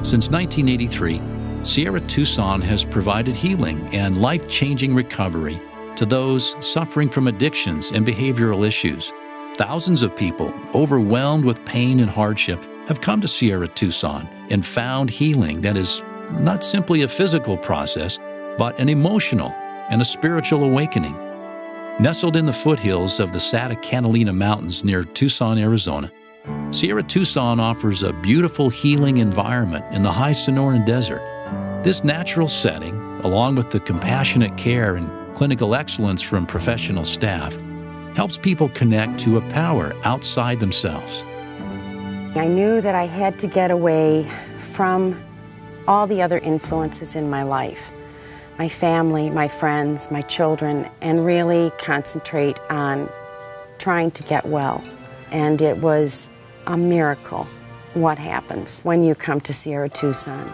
Since 1983, Sierra Tucson has provided healing and life-changing recovery to those suffering from addictions and behavioral issues. Thousands of people overwhelmed with pain and hardship have come to Sierra Tucson and found healing that is not simply a physical process, but an emotional and a spiritual awakening. Nestled in the foothills of the Santa Catalina Mountains near Tucson, Arizona, Sierra Tucson offers a beautiful healing environment in the high Sonoran Desert. This natural setting, along with the compassionate care and clinical excellence from professional staff, helps people connect to a power outside themselves. I knew that I had to get away from all the other influences in my life, my family, my friends, my children, and really concentrate on trying to get well. And it was a miracle what happens when you come to Sierra Tucson.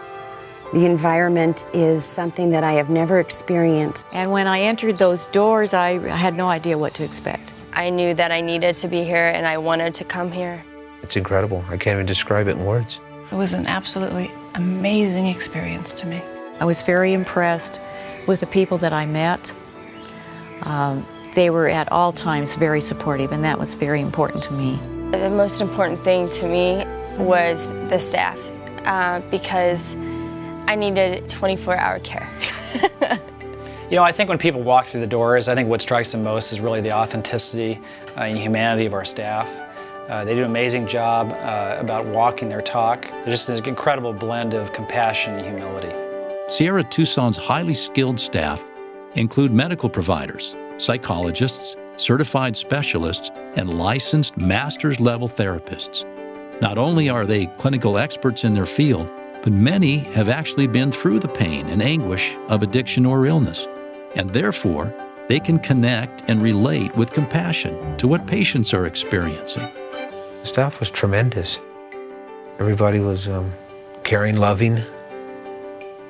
The environment is something that I have never experienced. And when I entered those doors, I had no idea what to expect. I knew that I needed to be here and I wanted to come here. It's incredible. I can't even describe it in words. It was an absolutely amazing experience to me. I was very impressed with the people that I met. They were at all times very supportive, and that was very important to me. The most important thing to me was the staff because I needed 24-hour care. You know, I think when people walk through the doors, I think what strikes them most is really the authenticity and humanity of our staff. They do an amazing job about walking their talk. There's just an incredible blend of compassion and humility. Sierra Tucson's highly skilled staff include medical providers, psychologists, certified specialists, and licensed master's-level therapists. Not only are they clinical experts in their field, but many have actually been through the pain and anguish of addiction or illness, and therefore they can connect and relate with compassion to what patients are experiencing. The staff was tremendous. Everybody was caring, loving.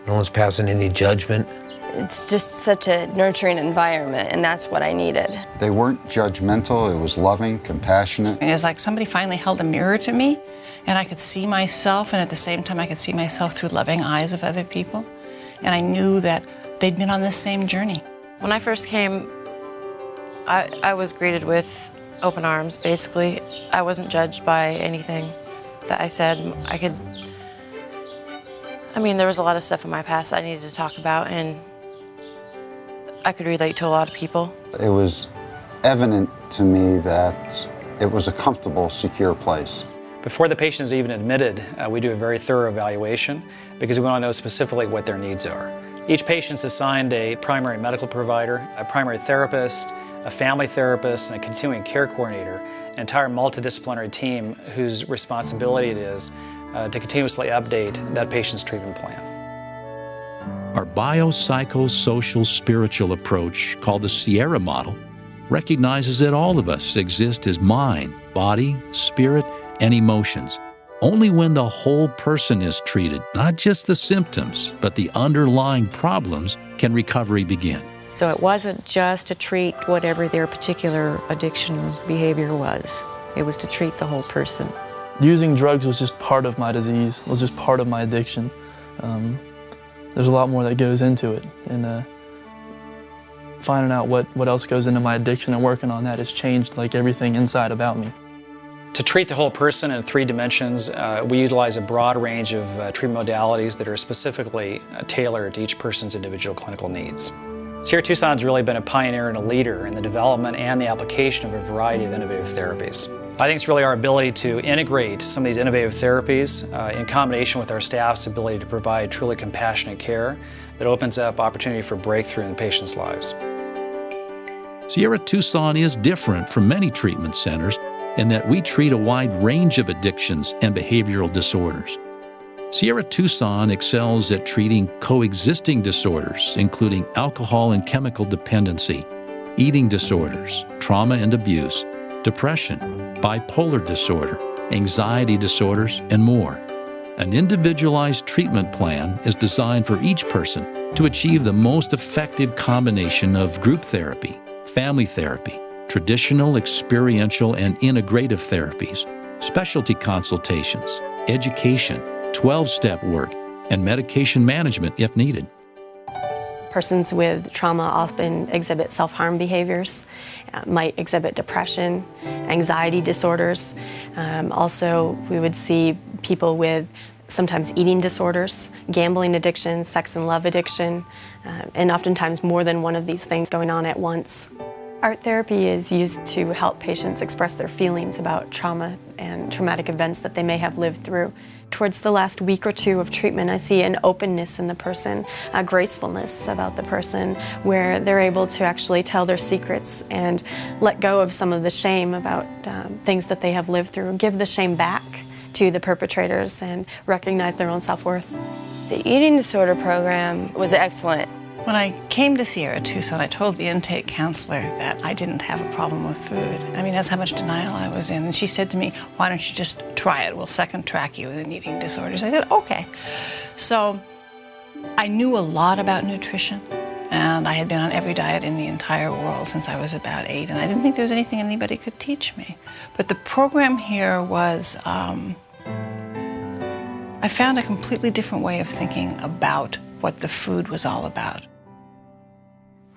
No one's passing any judgment. It's just such a nurturing environment, and that's what I needed. They weren't judgmental. It was loving, compassionate. And it was like somebody finally held a mirror to me, and I could see myself, and at the same time I could see myself through loving eyes of other people. And I knew that they'd been on this same journey. When I first came, I was greeted with open arms, basically. I wasn't judged by anything that I said. There was a lot of stuff in my past I needed to talk about, and I could relate to a lot of people. It was evident to me that it was a comfortable, secure place. Before the patient is even admitted, we do a very thorough evaluation because we want to know specifically what their needs are. Each patient's assigned a primary medical provider, a primary therapist, a family therapist, and a continuing care coordinator, an entire multidisciplinary team whose responsibility it is to continuously update that patient's treatment plan. Our biopsychosocial spiritual approach, called the Sierra Model, recognizes that all of us exist as mind, body, spirit, and emotions. Only when the whole person is treated, not just the symptoms, but the underlying problems, can recovery begin. So it wasn't just to treat whatever their particular addiction behavior was. It was to treat the whole person. Using drugs was just part of my disease, was just part of my addiction. There's a lot more that goes into it, and finding out what else goes into my addiction and working on that has changed like everything inside about me. To treat the whole person in 3 dimensions, we utilize a broad range of treatment modalities that are specifically tailored to each person's individual clinical needs. Sierra Tucson's really been a pioneer and a leader in the development and the application of a variety of innovative therapies. I think it's really our ability to integrate some of these innovative therapies in combination with our staff's ability to provide truly compassionate care that opens up opportunity for breakthrough in patients' lives. Sierra Tucson is different from many treatment centers in that we treat a wide range of addictions and behavioral disorders. Sierra Tucson excels at treating coexisting disorders, including alcohol and chemical dependency, eating disorders, trauma and abuse, depression, bipolar disorder, anxiety disorders, and more. An individualized treatment plan is designed for each person to achieve the most effective combination of group therapy, family therapy, traditional, experiential, and integrative therapies, specialty consultations, education, 12-step work, and medication management if needed. Persons with trauma often exhibit self-harm behaviors, might exhibit depression, anxiety disorders. Also, we would see people with sometimes eating disorders, gambling addiction, sex and love addiction, and oftentimes more than one of these things going on at once. Art therapy is used to help patients express their feelings about trauma and traumatic events that they may have lived through. Towards the last week or two of treatment, I see an openness in the person, a gracefulness about the person, where they're able to actually tell their secrets and let go of some of the shame about things that they have lived through, give the shame back to the perpetrators and recognize their own self-worth. The eating disorder program was excellent. When I came to Sierra Tucson, I told the intake counselor that I didn't have a problem with food. I mean, that's how much denial I was in. And she said to me, why don't you just try it? We'll second track you in eating disorders. I said, okay. So I knew a lot about nutrition, and I had been on every diet in the entire world since I was about 8, and I didn't think there was anything anybody could teach me. But the program here was, I found a completely different way of thinking about what the food was all about.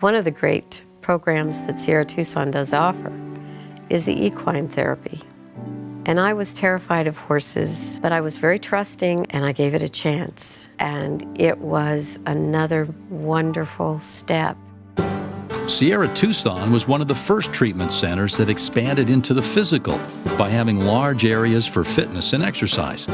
One of the great programs that Sierra Tucson does offer is the equine therapy. And I was terrified of horses, but I was very trusting and I gave it a chance. And it was another wonderful step. Sierra Tucson was one of the first treatment centers that expanded into the physical by having large areas for fitness and exercise.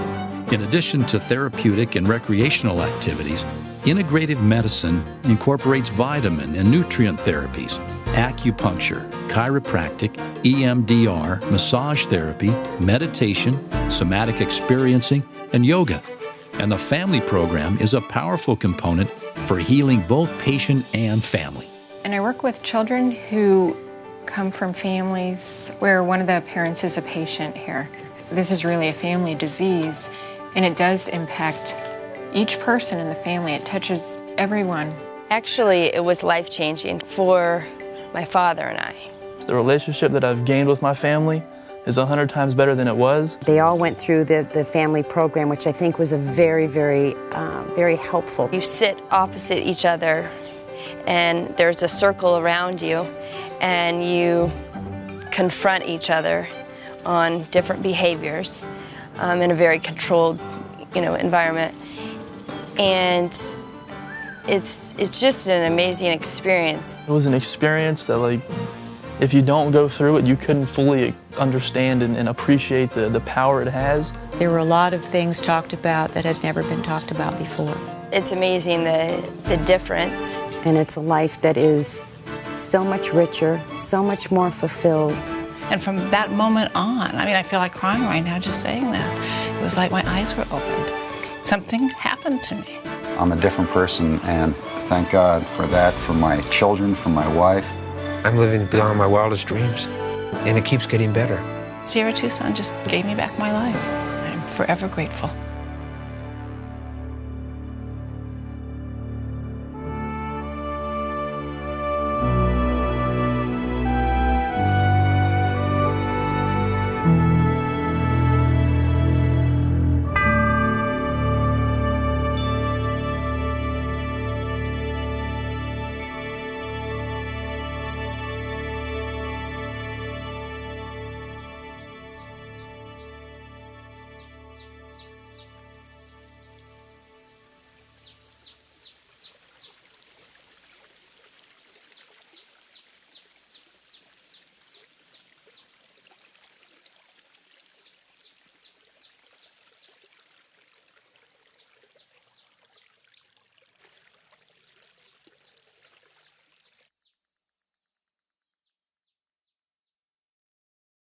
In addition to therapeutic and recreational activities, integrative medicine incorporates vitamin and nutrient therapies, acupuncture, chiropractic, EMDR, massage therapy, meditation, somatic experiencing, and yoga. And the family program is a powerful component for healing both patient and family. And I work with children who come from families where one of the parents is a patient here. This is really a family disease, and it does impact each person in the family. It touches everyone. Actually, it was life-changing for my father and I. The relationship that I've gained with my family is 100 times better than it was. They all went through the family program, which I think was a very, very helpful. You sit opposite each other, and there's a circle around you, and you confront each other on different behaviors in a very controlled, environment. And it's just an amazing experience. It was an experience that, if you don't go through it, you couldn't fully understand and appreciate the power it has. There were a lot of things talked about that had never been talked about before. It's amazing the difference. And it's a life that is so much richer, so much more fulfilled. And from that moment on, I feel like crying right now just saying that. It was like my eyes were opened. Something happened to me. I'm a different person, and thank God for that, for my children, for my wife. I'm living beyond my wildest dreams, and it keeps getting better. Sierra Tucson just gave me back my life. I'm forever grateful.